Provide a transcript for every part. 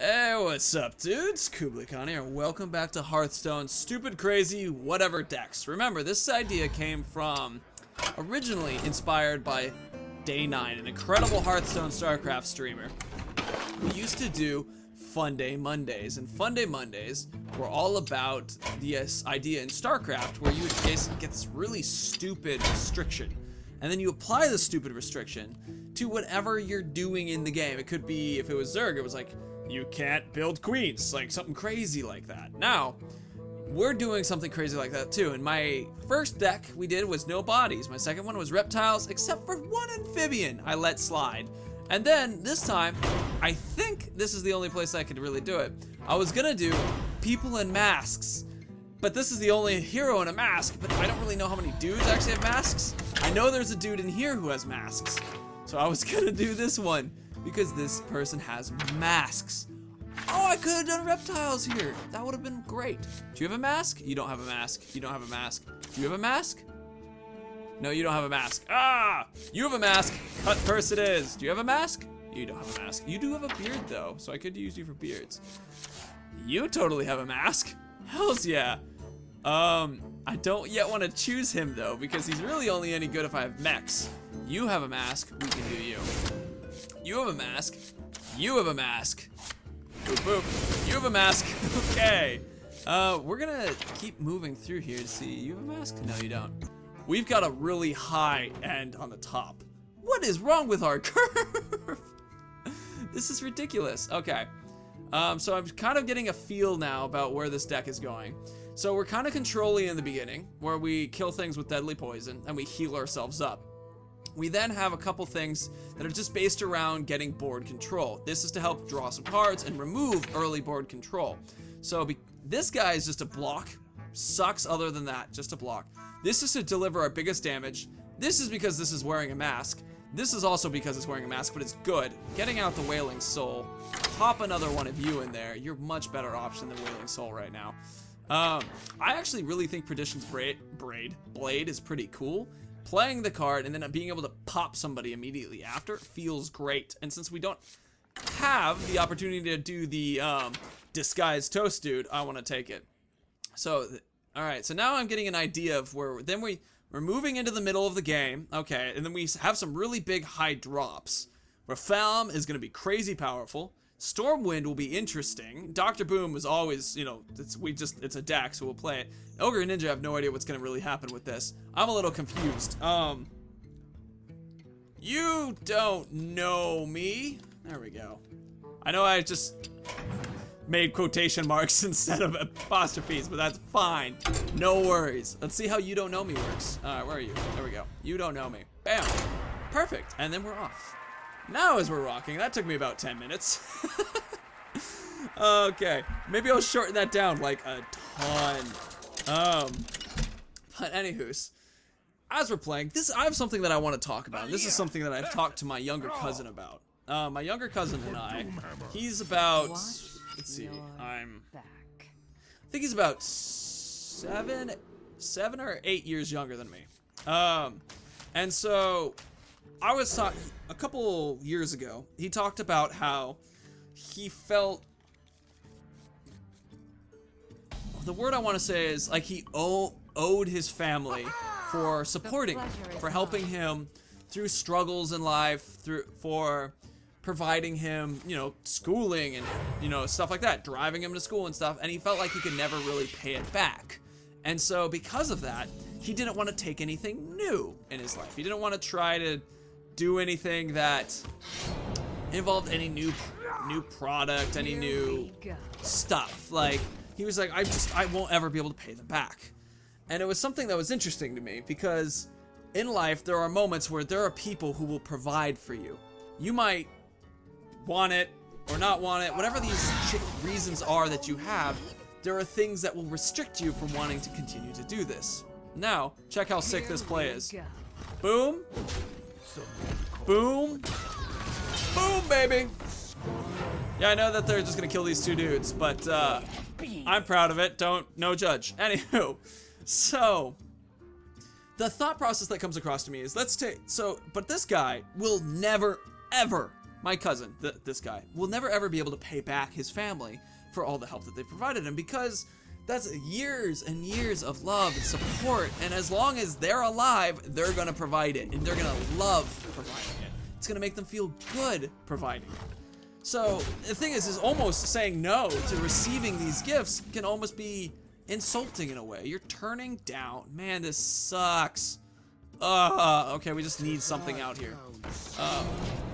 Hey, what's up, dudes? Kublikon here, and welcome back to Hearthstone Stupid Crazy Whatever Decks. Remember, this idea came from, originally inspired by Day9, an incredible Hearthstone StarCraft streamer who used to do Funday Mondays. And Funday Mondays were all about this idea in StarCraft where you would basically get this really stupid restriction. And then you apply the stupid restriction to whatever you're doing in the game. It could be, if it was Zerg, it was like, you can't build queens, like something crazy like that. Now, we're doing something crazy like that too. And my first deck we did was no bodies. My second one was reptiles, except for one amphibian I let slide. And then this time, I think this is the only place I could really do it. I was gonna do people in masks, but this is the only hero in a mask, but I don't really know how many dudes actually have masks. I know there's a dude in here who has masks. So I was gonna do this one because this person has masks. Oh, I could have done reptiles here. That would have been great. Do you have a mask? You don't have a mask. You don't have a mask. Do you have a mask? No, you don't have a mask. Ah! You have a mask. Cut purse it is. Do you have a mask? You don't have a mask. You do have a beard though, so I could use you for beards. You totally have a mask. Hells yeah. I don't yet want to choose him though, because he's really only any good if I have mechs. You have a mask. We can do you. You have a mask. You have a mask. Boop, boop. You have a mask. Okay. We're gonna keep moving through here to see. You have a mask? No, you don't. We've got a really high end on the top. What is wrong with our curve? This is ridiculous. Okay. So I'm kind of getting a feel now about where this deck is going. So we're kind of controlling in the beginning, where we kill things with deadly poison and we heal ourselves up. We then have a couple things that are just based around getting board control. This is to help draw some cards and remove early board control. So this guy is just a block. Sucks other than that, just a block. This is to deliver our biggest damage. This is because this is wearing a mask. This is also because it's wearing a mask, but it's good. Getting out the Wailing Soul. Pop another one of you in there. You're much better option than Wailing Soul right now. I actually really think Perdition's Blade is pretty cool. Playing the card and then being able to pop somebody immediately after feels great. And since we don't have the opportunity to do the Disguised Toast Dude, I want to take it. So, alright, so now I'm getting an idea of where, then we're moving into the middle of the game, okay, and then we have some really big high drops. Rafam is going to be crazy powerful. Stormwind will be interesting. Dr. Boom is always, you know, it's a deck, so we'll play it. Ogre and Ninja have no idea what's gonna really happen with this. I'm a little confused. You don't know me. There we go. I know I just made quotation marks instead of apostrophes, but that's fine. No worries. Let's see how you don't know me works. All right, where are you? There we go. You don't know me. Bam. Perfect. And then we're off. Now as we're rocking, that took me about 10 minutes. Okay, maybe I'll shorten that down like a ton. But anywho's, as we're playing, I have something that I want to talk about. And this is something that I've talked to my younger cousin about. My younger cousin and I, he's about, let's see, I think he's about 7 or 8 years younger than me. And so, I was talking a couple years ago. He talked about how he felt. The word I want to say is like he owed his family for supporting, for helping him through struggles in life, for providing him, you know, schooling and, you know, stuff like that, driving him to school and stuff. And he felt like he could never really pay it back. And so because of that, he didn't want to take anything new in his life. He didn't want to try to do anything that involved any new product, any new stuff. Like, he was like, I won't ever be able to pay them back. And it was something that was interesting to me because in life, there are moments where there are people who will provide for you. You might want it or not want it, whatever these reasons are that you have, there are things that will restrict you from wanting to continue to do this. Now, check how sick this play is. Boom. Boom. Boom, baby. Yeah, I know that they're just gonna kill these two dudes, but I'm proud of it. No judge. Anywho, so the thought process that comes across to me is but this guy will never, ever my cousin, this guy, will never ever be able to pay back his family for all the help that they provided him, because that's years and years of love and support, and as long as they're alive, they're gonna provide it, and they're gonna love providing it. It's gonna make them feel good providing it. So the thing is almost saying no to receiving these gifts can almost be insulting in a way. You're turning down, man, this sucks. Okay, we just need something out here.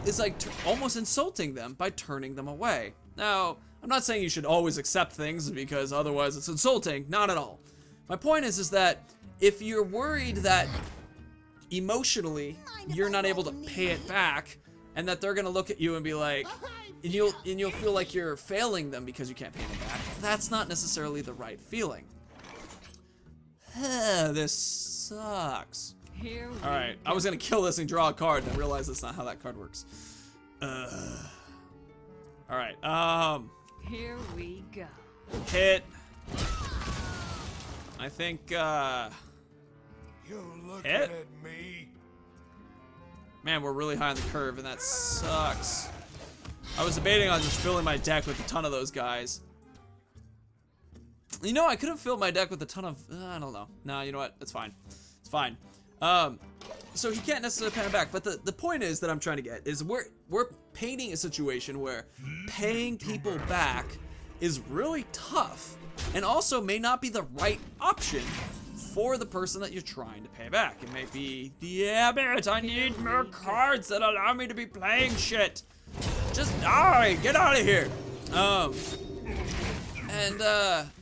It's like almost insulting them by turning them away. Now, I'm not saying you should always accept things because otherwise it's insulting, not at all. My point is that if you're worried that emotionally you're not able to pay it back and that they're gonna look at you and be like, and you'll feel like you're failing them because you can't pay them back, that's not necessarily the right feeling. This sucks. Alright, I was gonna kill this and draw a card and I realized that's not how that card works. Alright, here we go. Hit. I think, You're looking hit? at me. Man, we're really high on the curve and that sucks. I was debating on just filling my deck with a ton of those guys. You know, I could have filled my deck with a ton of, I don't know. No, you know what? It's fine. It's fine. So he can't necessarily pay it back, but the point is that I'm trying to get is we're painting a situation where paying people back is really tough and also may not be the right option for the person that you're trying to pay back. It may be, damn it, I need more cards that allow me to be playing shit. Just die, get out of here.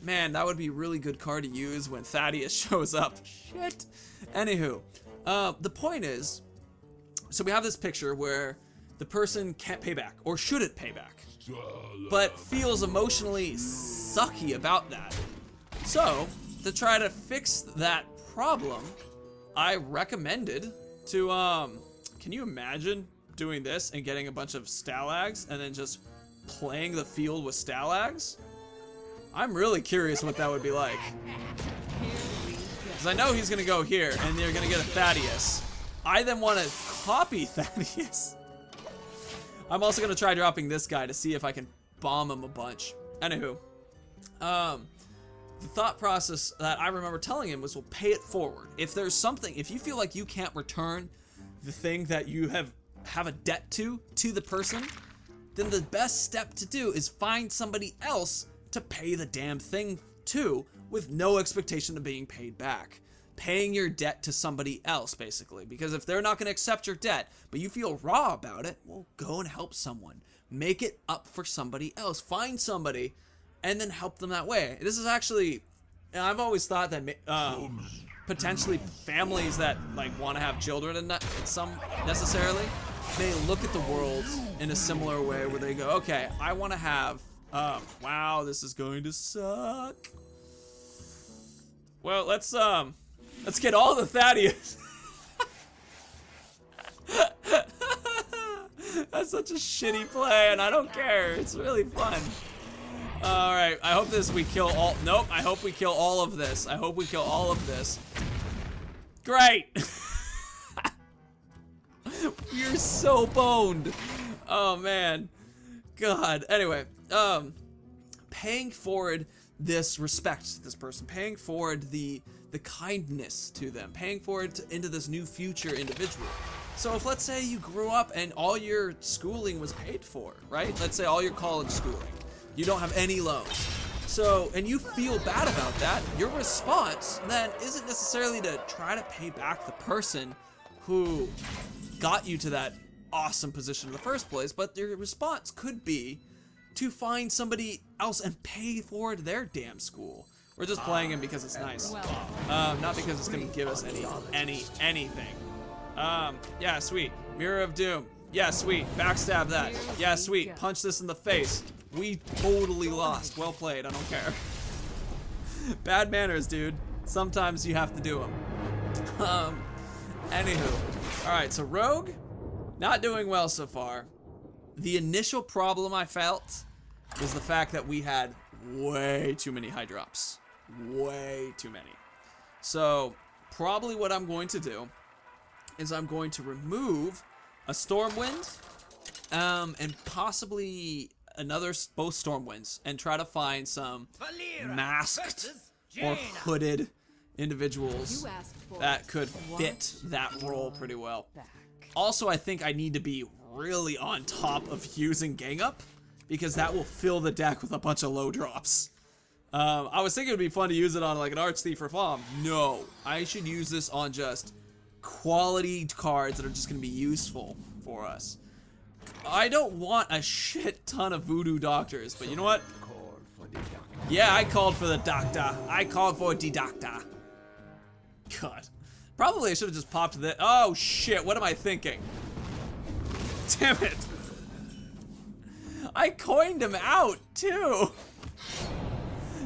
Man, that would be a really good card to use when Thaddeus shows up. Shit. Anywho, the point is, so we have this picture where the person can't pay back or shouldn't pay back, but feels emotionally sucky about that. So, to try to fix that problem, I recommended to, can you imagine doing this and getting a bunch of Stalags and then just playing the field with Stalags? I'm really curious what that would be like. Because I know he's gonna go here and they're gonna get a Thaddeus. I then want to copy Thaddeus. I'm also gonna try dropping this guy to see if I can bomb him a bunch. Anywho, the thought process that I remember telling him was, we'll pay it forward. If there's something, if you feel like you can't return the thing that you have a debt to the person, then the best step to do is find somebody else to pay the damn thing to with no expectation of being paid back. Paying your debt to somebody else, basically. Because if they're not going to accept your debt, but you feel raw about it, well, go and help someone. Make it up for somebody else. Find somebody and then help them that way. This is actually, I've always thought that potentially families that like want to have children and not some necessarily, they look at the world in a similar way where they go, okay, I want to have, wow, this is going to suck. Well, let's get all the Thaddeus. That's such a shitty play, and I don't care. It's really fun. All right, I hope we kill all. Nope, I hope we kill all of this. I hope we kill all of this. Great. You're so boned. Oh man, God. Anyway, paying forward this respect to this person, paying forward the kindness to them, paying forward into this new future individual. So if let's say you grew up and all your schooling was paid for, right? Let's say all your college schooling, you don't have any loans. So, and you feel bad about that, your response then isn't necessarily to try to pay back the person who got you to that awesome position in the first place, but your response could be to find somebody else and pay forward their damn school. We're just playing him because it's nice. Not because it's gonna give us anything. Yeah, sweet. Mirror of Doom. Yeah, sweet. Backstab that. Yeah, sweet. Punch this in the face. We totally lost. Well played. I don't care. Bad manners, dude. Sometimes you have to do them. Anywho. Alright, so Rogue, not doing well so far. The initial problem I felt was the fact that we had way too many high drops. Way too many. So, probably what I'm going to do is I'm going to remove a Stormwind And possibly both Stormwinds, and try to find some masked or hooded individuals that could fit that role pretty well. Also, I think I need to be really on top of using Gang Up, because that will fill the deck with a bunch of low drops. I was thinking it would be fun to use it on like an Arch Thief or Fom. No, I should use this on just quality cards that are just going to be useful for us. I don't want a shit ton of voodoo doctors, but you know what? Yeah, I called for the doctor. I called for the doctor. God. Probably I should have just popped the... Oh, shit. What am I thinking? Damn it. I coined him out, too.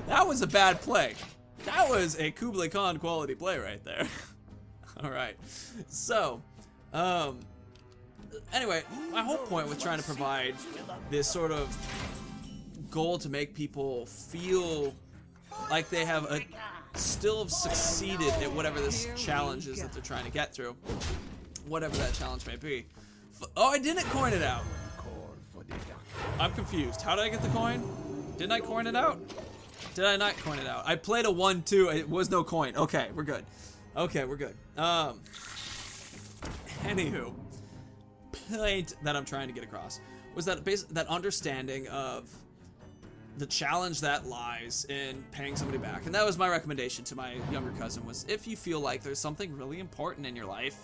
That was a bad play. That was a Kublai Khan quality play right there. All right. So, anyway, my whole point with trying to provide this sort of goal to make people feel like they have still succeeded at whatever this challenge is that they're trying to get through, whatever that challenge may be. Oh, I didn't coin it out. I'm confused. How did I get the coin? Didn't I coin it out? Did I not coin it out? I played a 1-2. It was no coin. Okay, we're good. Okay, we're good. Anywho, point that I'm trying to get across was that that understanding of the challenge that lies in paying somebody back. And that was my recommendation to my younger cousin, was if you feel like there's something really important in your life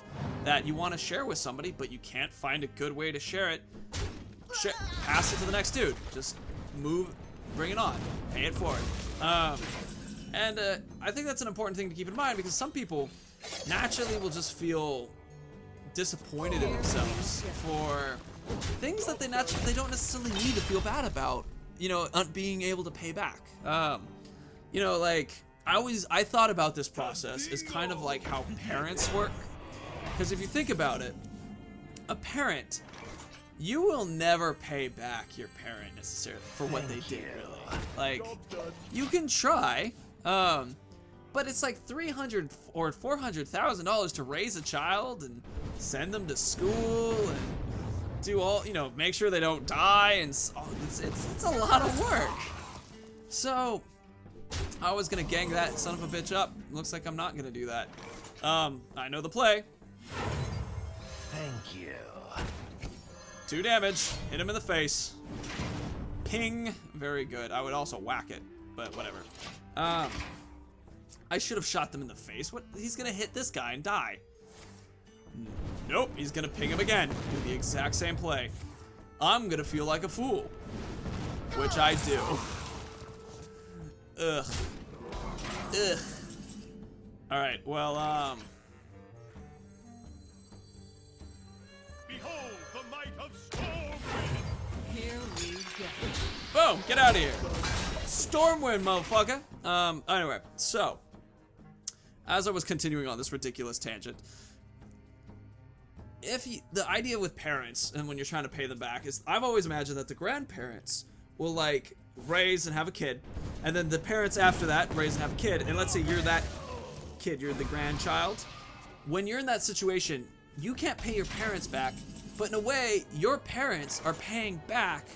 that you want to share with somebody, but you can't find a good way to share it, pass it to the next dude. Just bring it on, pay it forward. I think that's an important thing to keep in mind, because some people naturally will just feel disappointed in themselves for things that they don't necessarily need to feel bad about, you know, being able to pay back. You know, like, I thought about this process as kind of like how parents work. Because if you think about it, a parent, you will never pay back your parent necessarily for what they did, really. Like, you can try, but it's like $300,000 or $400,000 to raise a child and send them to school and do all, you know, make sure they don't die, and it's a lot of work. So I was gonna gang that son of a bitch up. Looks like I'm not gonna do that. I know the play. Thank you. 2 damage. Hit him in the face. Ping. Very good. I would also whack it, but whatever. I should have shot them in the face. What? He's gonna hit this guy and die. Nope, he's gonna ping him again. Do the exact same play. I'm gonna feel like a fool. Which I do. Ugh. Ugh. Alright, well, Behold the might of Stormwind! Here we go. boom, get out of here. Stormwind, motherfucker. Anyway, so, as I was continuing on this ridiculous tangent, the idea with parents, and when you're trying to pay them back, is I've always imagined that the grandparents will, like, raise and have a kid, and then the parents after that raise and have a kid, and let's say you're that kid, you're the grandchild. When you're in that situation, you can't pay your parents back, but in a way, your parents are paying back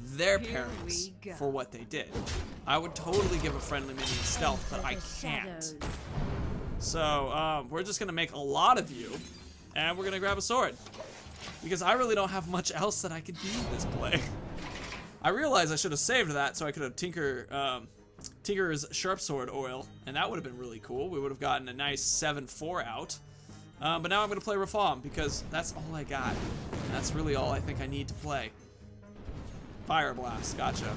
their parents for what they did. I would totally give a friendly minion stealth, but I can't. So, we're just gonna make a lot of you, and we're gonna grab a sword, because I really don't have much else that I could do in this play. I realized I should have saved that so I could have Tinker's Sharp Sword oil, and that would have been really cool. We would have gotten a nice 7-4 out. But now I'm gonna play Reform, because that's all I got. And that's really all I think I need to play. Fire Blast, gotcha.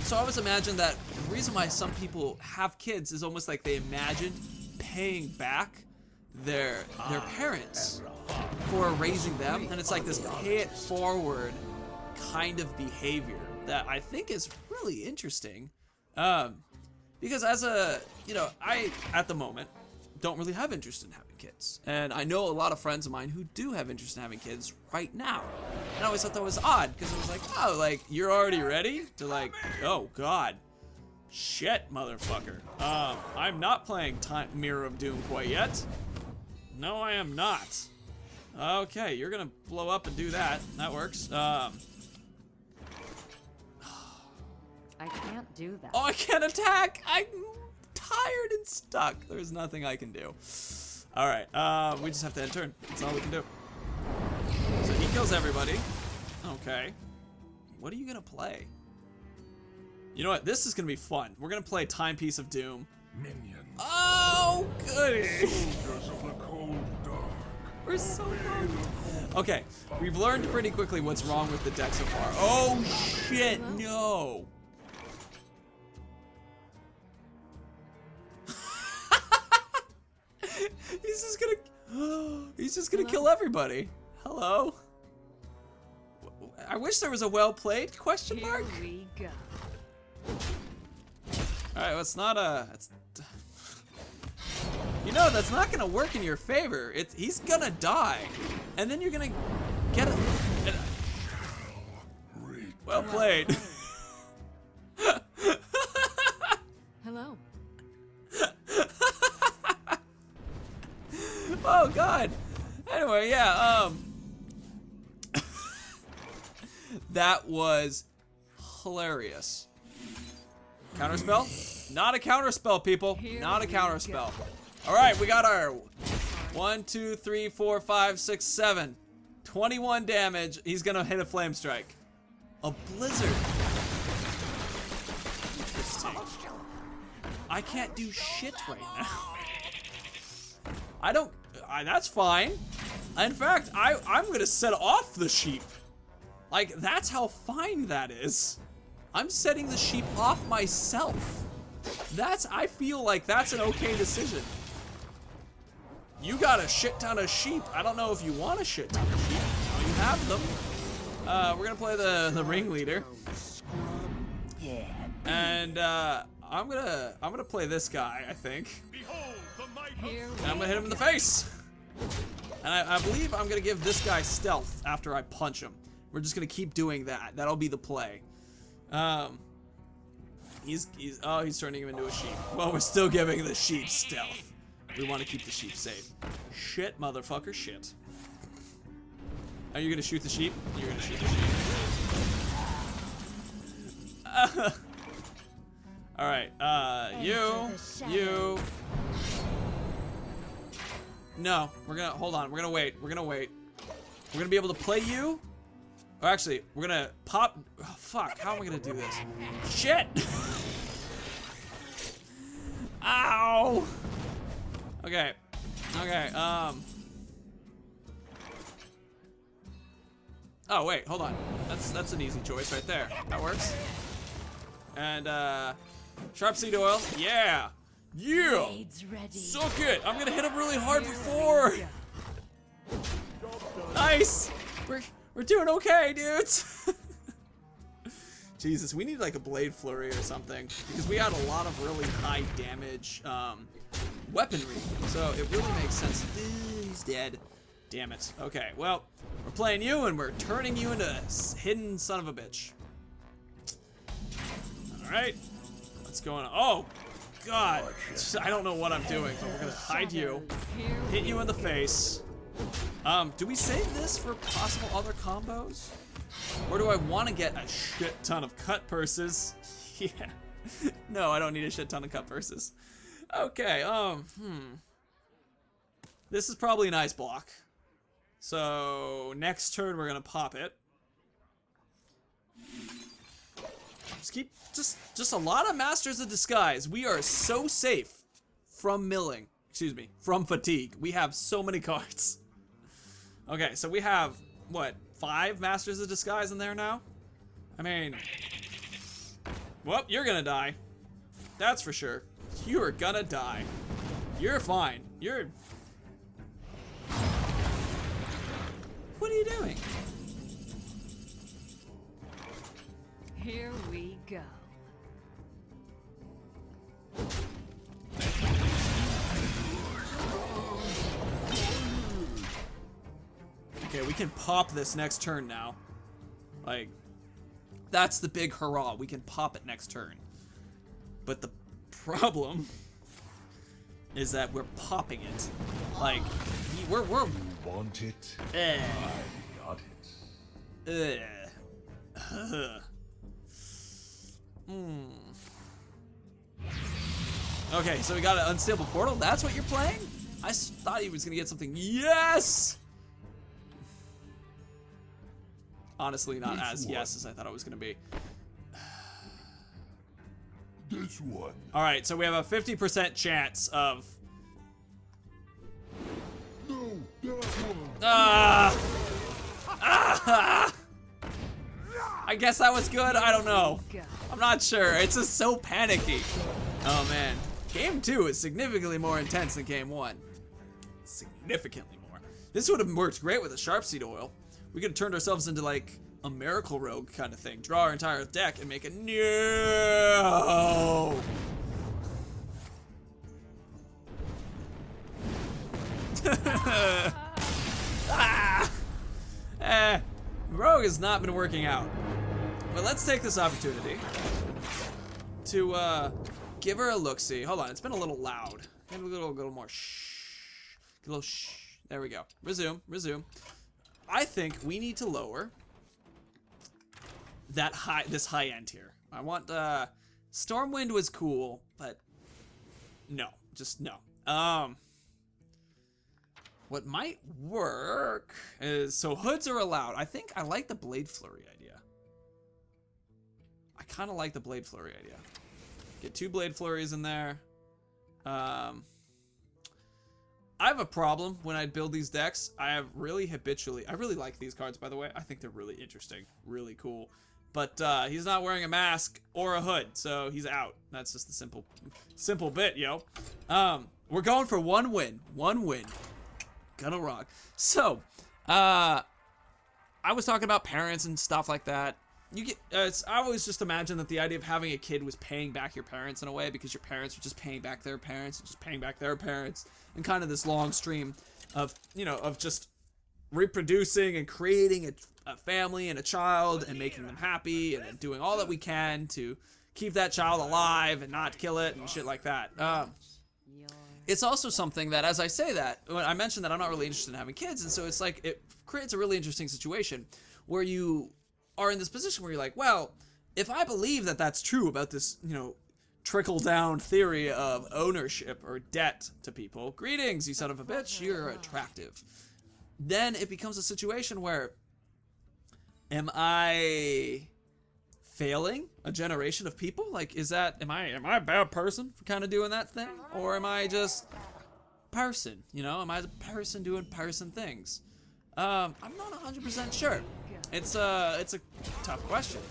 So I always imagine that the reason why some people have kids is almost like they imagine paying back their parents for raising them, and it's like this pay it forward kind of behavior that I think is really interesting. Because as a, you know, I at the moment don't really have interest in having kids, and I know a lot of friends of mine who do have interest in having kids right now, and I always thought that was odd, because it was like, oh, like, you're already ready to, like, oh god, shit, motherfucker. I'm not playing Mirror of Doom quite yet. No, I am not. Okay, you're gonna blow up and do that. That works. I can't do that. Oh, I can't attack! I'm tired and stuck. There's nothing I can do. Alright, we just have to end turn. That's all we can do. So he kills everybody. Okay. What are you gonna play? You know what? This is gonna be fun. We're gonna play Timepiece of Doom. Minions. Oh, goody! Soldiers of the cold dark. We're so pumped. Okay, we've learned pretty quickly what's wrong with the deck so far. Oh, shit, no. He's just gonna kill everybody. Hello. I wish there was a well played question mark. Here we go. All right, well, it's not a. You know, that's not gonna work in your favor. He's gonna die, and then you're gonna get it. Well played. Hello. Oh God. Anyway, yeah. That was hilarious. Counterspell? Not a counterspell, people. Not a counterspell. All right, we got our 1, 2, 3, 4, 5, 6, 7. 21 damage. He's gonna hit a flame strike. A blizzard. Interesting. I can't do shit right now. That's fine. In fact, I'm gonna set off the sheep. Like, that's how fine that is. I'm setting the sheep off myself. I feel like that's an okay decision. You got a shit ton of sheep. I don't know if you want a shit ton of sheep. Now you have them. We're gonna play the ringleader. And I'm gonna play this guy, I think. Behold the might And I'm gonna hit him in the face. And I believe I'm gonna give this guy stealth after I punch him. We're just gonna keep doing that. That'll be the play. He's turning him into a sheep. Well, we're still giving the sheep stealth. We want to keep the sheep safe. Shit, motherfucker, shit. Are you gonna shoot the sheep? You're gonna shoot the sheep. All right, you. No, hold on. We're gonna wait. We're gonna be able to play you. Or actually, we're gonna pop. Oh, fuck, how am I gonna do this? Shit! Ow! Okay. Oh, wait, hold on. That's an easy choice right there. That works. And, sharp seed oil. Yeah! Yeah! Suck it! I'm gonna hit him really hard for 4! Nice! We're doing okay, dudes. Jesus, we need like a blade flurry or something because we had a lot of really high damage weaponry. So it really makes sense. He's dead. Damn it. Okay, well, we're playing you and we're turning you into a hidden son of a bitch. All right, what's going on? Oh, God, I don't know what I'm doing, but we're gonna hide you, hit you in the face. Do we save this for possible other combos? Or do I want to get a shit ton of cut purses? Yeah. No, I don't need a shit ton of cut purses. Okay, This is probably an ice block. So, next turn we're gonna pop it. Just a lot of Masters of Disguise. We are so safe from milling. Excuse me, from fatigue. We have so many cards. Okay, so we have, what, 5 Masters of Disguise in there now? I mean, well, you're gonna die. That's for sure. You are gonna die. You're fine. What are you doing? Here we go. Okay, we can pop this next turn now. Like, that's the big hurrah. We can pop it next turn. But the problem is that we're popping it. Like, we're want it? Eh. I got it. Okay, so we got an unstable portal. That's what you're playing? I thought he was gonna get something. Yes! Honestly, not as yes as I thought it was gonna be. This one. All right, so we have a 50% chance of. No, that one. I guess that was good. I don't know. Go. I'm not sure. It's just so panicky. Oh man, game 2 is significantly more intense than game 1. Significantly more. This would have worked great with a sharpseed oil. We could have turned ourselves into like a miracle rogue kind of thing. Draw our entire deck and make a no. Rogue has not been working out. But let's take this opportunity to give her a look-see. Hold on, it's been a little loud. Maybe a little more shh. A little shh. There we go. Resume. I think we need to lower that this high end here. I want Stormwind was cool, but no, just no. What might work is, so hoods are allowed. I think I like the Blade Flurry idea. I kind of like the Blade Flurry idea. Get 2 Blade Flurries in there. I have a problem when I build these decks. I really like these cards, by the way. I think they're really interesting, really cool. But he's not wearing a mask or a hood, so he's out. That's just the simple bit, yo. We're going for 1 win. 1 win. Gonna rock. So, I was talking about parents and stuff like that. You get, I always just imagine that the idea of having a kid was paying back your parents in a way, because your parents were just paying back their parents and just paying back their parents, and kind of this long stream of, of just reproducing and creating a family and a child and making them happy and then doing all that we can to keep that child alive and not kill it and shit like that. It's also something that, as I say that, when I mentioned that I'm not really interested in having kids, and so it's like, it creates a really interesting situation where you are in this position where you're like, well, if I believe that that's true about this, trickle-down theory of ownership or debt to people, greetings, you son of a bitch, you're attractive. Then it becomes a situation where, am I failing a generation of people? Like, am I a bad person for kind of doing that thing? Or am I just person, Am I the person doing person things? I'm not 100% sure. It's a tough question.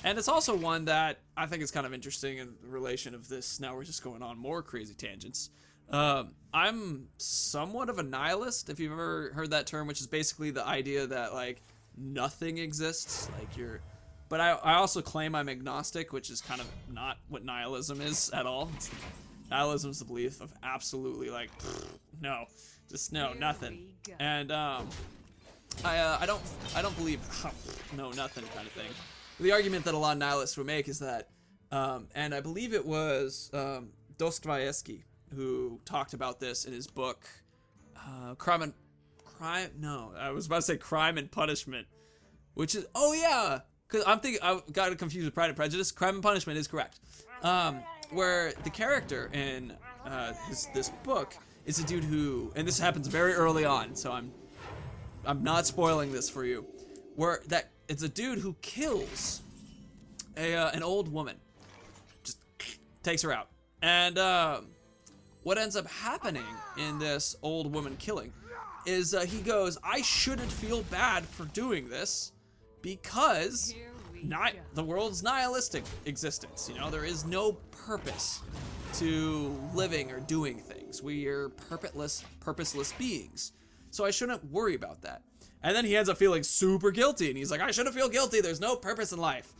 And it's also one that I think is kind of interesting in relation of this. Now we're just going on more crazy tangents. I'm somewhat of a nihilist, if you've ever heard that term, which is basically the idea that, like, nothing exists. But I also claim I'm agnostic, which is kind of not what nihilism is at all. Nihilism is the belief of absolutely, like, no, just no, nothing. And I don't believe no, nothing kind of thing. The argument that a lot of nihilists would make is that, and I believe it was Dostoevsky who talked about this in his book, Crime and Punishment, which is, because I'm thinking, I got it confused with Pride and Prejudice. Crime and Punishment is correct. Where the character in this book is a dude who, and this happens very early on, so I'm not spoiling this for you, where that it's a dude who kills an old woman, just takes her out, and what ends up happening in this old woman killing is he goes, I shouldn't feel bad for doing this because the world's nihilistic existence. There is no purpose to living or doing things. We are purposeless beings. So I shouldn't worry about that. And then he ends up feeling super guilty, and he's like, I shouldn't feel guilty. There's no purpose in life.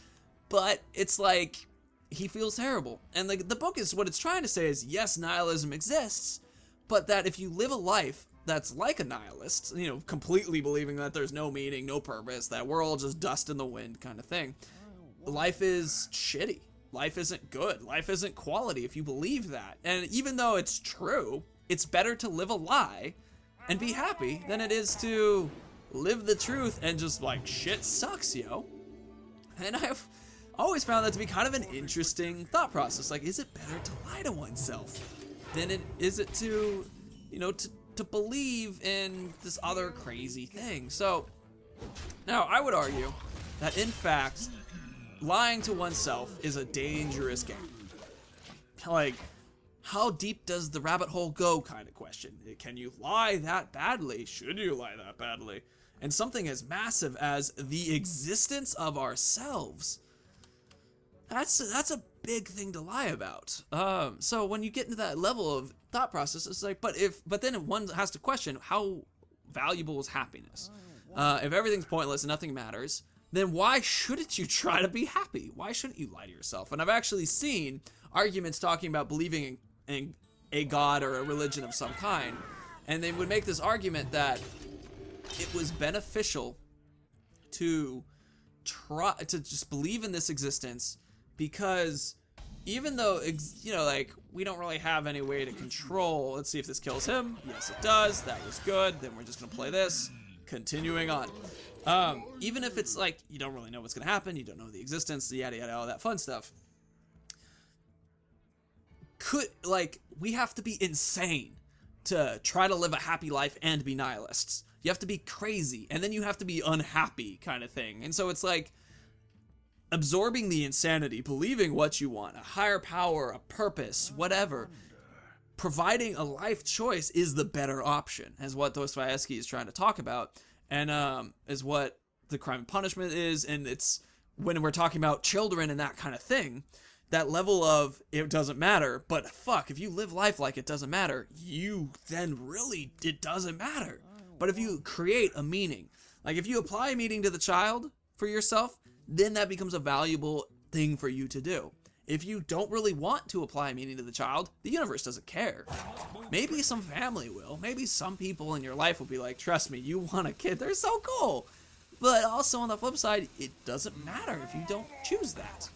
But it's like, he feels terrible. And the book is, what it's trying to say is, yes, nihilism exists, but that if you live a life that's like a nihilist, completely believing that there's no meaning, no purpose, that we're all just dust in the wind kind of thing, life is shitty. Life isn't good. Life isn't quality if you believe that. And even though it's true, it's better to live a lie and be happy than it is to live the truth and just like shit sucks, yo. And I've always found that to be kind of an interesting thought process. Like, is it better to lie to oneself than is it to, you know, to believe in this other crazy thing? So now I would argue that in fact, lying to oneself is a dangerous game. Like, how deep does the rabbit hole go kind of question. Can you lie that badly? Should you lie that badly? And something as massive as the existence of ourselves. That's a big thing to lie about. So when you get into that level of thought process, it's like, but then one has to question, how valuable is happiness? If everything's pointless and nothing matters, then why shouldn't you try to be happy? Why shouldn't you lie to yourself? And I've actually seen arguments talking about believing in a god or a religion of some kind, and they would make this argument that it was beneficial to try to just believe in this existence, because even though, you know, like, we don't really have any way to control, let's see if this kills him. Yes, it does. That was good. Then we're just gonna play this. Continuing on. Even if it's like, you don't really know what's gonna happen, you don't know the existence, yada yada, all that fun stuff. We have to be insane to try to live a happy life and be nihilists. You have to be crazy, and then you have to be unhappy, kind of thing. And so it's like absorbing the insanity, believing what you want, a higher power, a purpose, whatever. Providing a life choice is the better option, is what Dostoevsky is trying to talk about, and is what the Crime and Punishment is. And it's when we're talking about children and that kind of thing, that level of it doesn't matter, but fuck, if you live life like it doesn't matter, it doesn't matter. But if you create a meaning, like if you apply a meaning to the child for yourself, then that becomes a valuable thing for you to do. If you don't really want to apply meaning to the child, the universe doesn't care. Maybe some family will. Maybe some people in your life will be like, trust me, you want a kid. They're so cool. But also on the flip side, it doesn't matter if you don't choose that.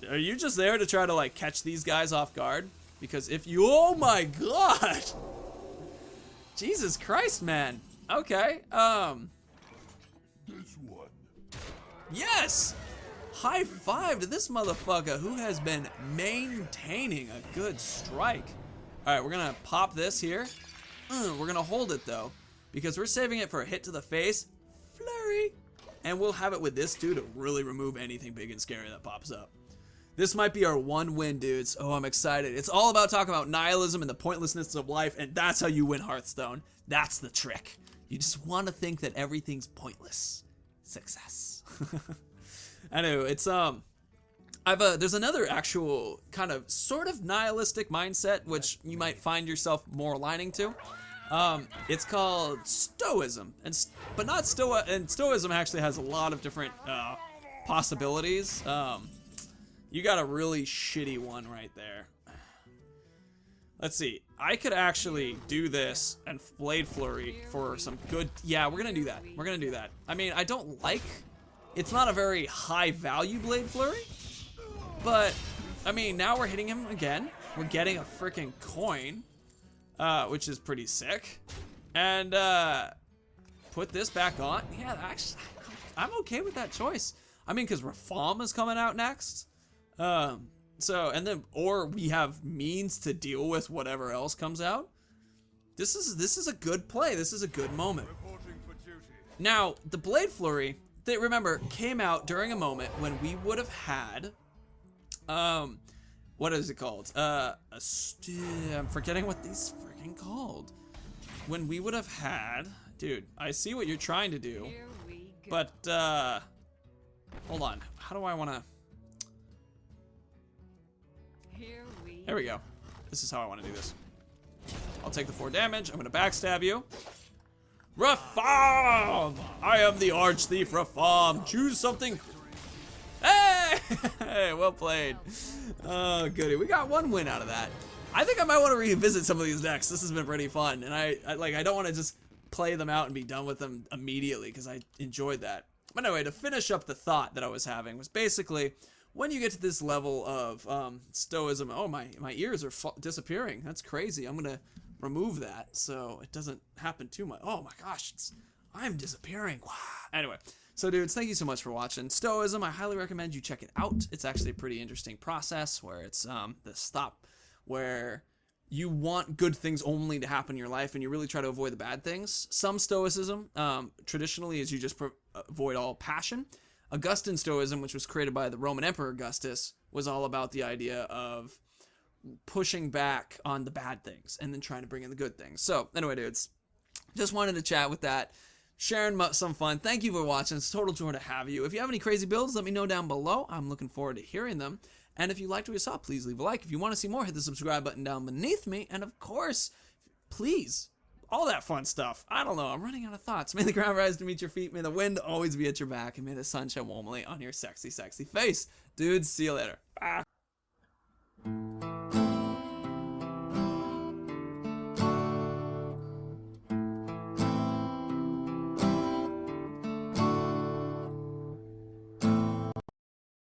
Are you just there to try to like catch these guys off guard? Because if you, oh my god. Jesus Christ, man. Okay, This one. yes! High five to this motherfucker who has been maintaining a good strike. Alright, we're gonna pop this here. We're gonna hold it though, because we're saving it for a hit to the face. Flurry! And we'll have it with this dude to really remove anything big and scary that pops up. This might be our one win, dudes. Oh, I'm excited. It's all about talking about nihilism and the pointlessness of life, and that's how you win Hearthstone. That's the trick. You just want to think that everything's pointless. Success. Anyway, it's there's another actual kind of sort of nihilistic mindset which you might find yourself more aligning to. It's called Stoicism, but not Stoa, and Stoicism actually has a lot of different possibilities. You got a really shitty one right there. Let's see. I could actually do this and Blade Flurry for some good... Yeah, we're gonna do that. We're gonna do that. I mean, I don't like... It's not a very high value Blade Flurry, but, I mean, now we're hitting him again. We're getting a freaking coin, which is pretty sick. And, put this back on. Yeah, actually, I'm okay with that choice. I mean, because Reform is coming out next. Or we have means to deal with whatever else comes out. This is a good play. This is a good moment. Now, the Blade Flurry, they remember, came out during a moment when we would have had, what is it called? I'm forgetting what these freaking called. When we would have had, dude, I see what you're trying to do, but, hold on. How do I want to? There we go. This is how I want to do this. I'll take the 4 damage. I'm going to backstab you. Reform! I am the arch thief, Reform. Choose something. Hey! Hey, well played. Oh, goody. We got one win out of that. I think I might want to revisit some of these decks. This has been pretty fun. And I don't want to just play them out and be done with them immediately because I enjoyed that. But anyway, to finish up the thought that I was having was basically when you get to this level of stoicism, oh, my ears are disappearing. That's crazy. I'm going to remove that so it doesn't happen too much. Oh my gosh, I'm disappearing. Wow. Anyway, so dudes, thank you so much for watching. Stoicism, I highly recommend you check it out. It's actually a pretty interesting process where it's the stop where you want good things only to happen in your life and you really try to avoid the bad things. Some stoicism, traditionally, is you just avoid all passion. Augustan stoicism, which was created by the Roman Emperor Augustus, was all about the idea of pushing back on the bad things and then trying to bring in the good things. So anyway, dudes, just wanted to chat with that, sharing some fun. Thank you for watching. It's a total joy to have you. If you have any crazy builds, let me know down below. I'm looking forward to hearing them. And if you liked what you saw, please leave a like. If you want to see more, hit the subscribe button down beneath me. And of course, please, all that fun stuff. I don't know. I'm running out of thoughts. May the ground rise to meet your feet. May the wind always be at your back. And may the sun shine warmly on your sexy, sexy face. Dudes, see you later. Bye.